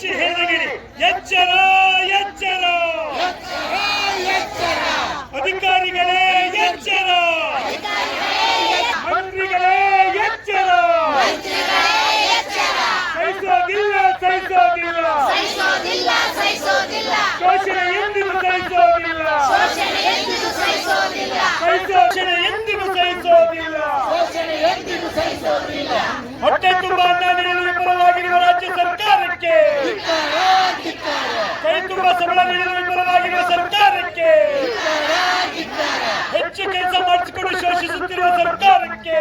ಬಿಚ್ಚಿ ಹೇಳಿದಿರಿ. ಎಚ್ಚರ ಎಚ್ಚರ ಅಧಿಕಾರಿಗಳೇ ಎಚ್ಚರ, ಮಂತ್ರಿಗಳೇ ಎಚ್ಚರ. ಸಹಿಸೋದಿಲ್ಲ ಶೋಷಣೆ ಎಂದಿಗೂ ಸಹಿಸೋದಿಲ್ಲ, ಶೋಷಣೆ ಎಂದಿಗೂ ಸಹಿಸೋದಿಲ್ಲ. ಹೊಟ್ಟೆ ತುಂಬ ಅನ್ನ ನೀಡಲು ವಿಫಲವಾಗಿರುವ ರಾಜ್ಯ ಸರ್ಕಾರಕ್ಕೆ, ಕೈ ತುಂಬ ಸಂಬಳ ನೀಡಲು ವಿಫಲವಾಗಿರುವ ಸರ್ಕಾರಕ್ಕೆ, ಹೆಚ್ಚು ಕೆಲಸ ಮಾಡಿಸಿಕೊಂಡು ಶೋಷಿಸುತ್ತಿರುವ ಸರ್ಕಾರಕ್ಕೆ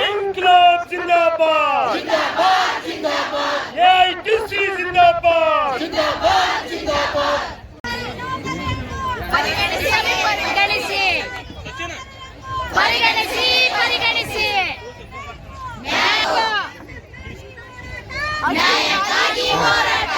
ಇನ್ಕ್ಲಾಬ್ ಜಿಂದಾಬಾದ್, ಎಐಟಿಸಿ ಜಿಂದಾಬಾದ್. ಪರಿಗಣಿಸಿ ನ್ಯಾಯಕ್ಕಾಗಿ ಹೋರಾಟ.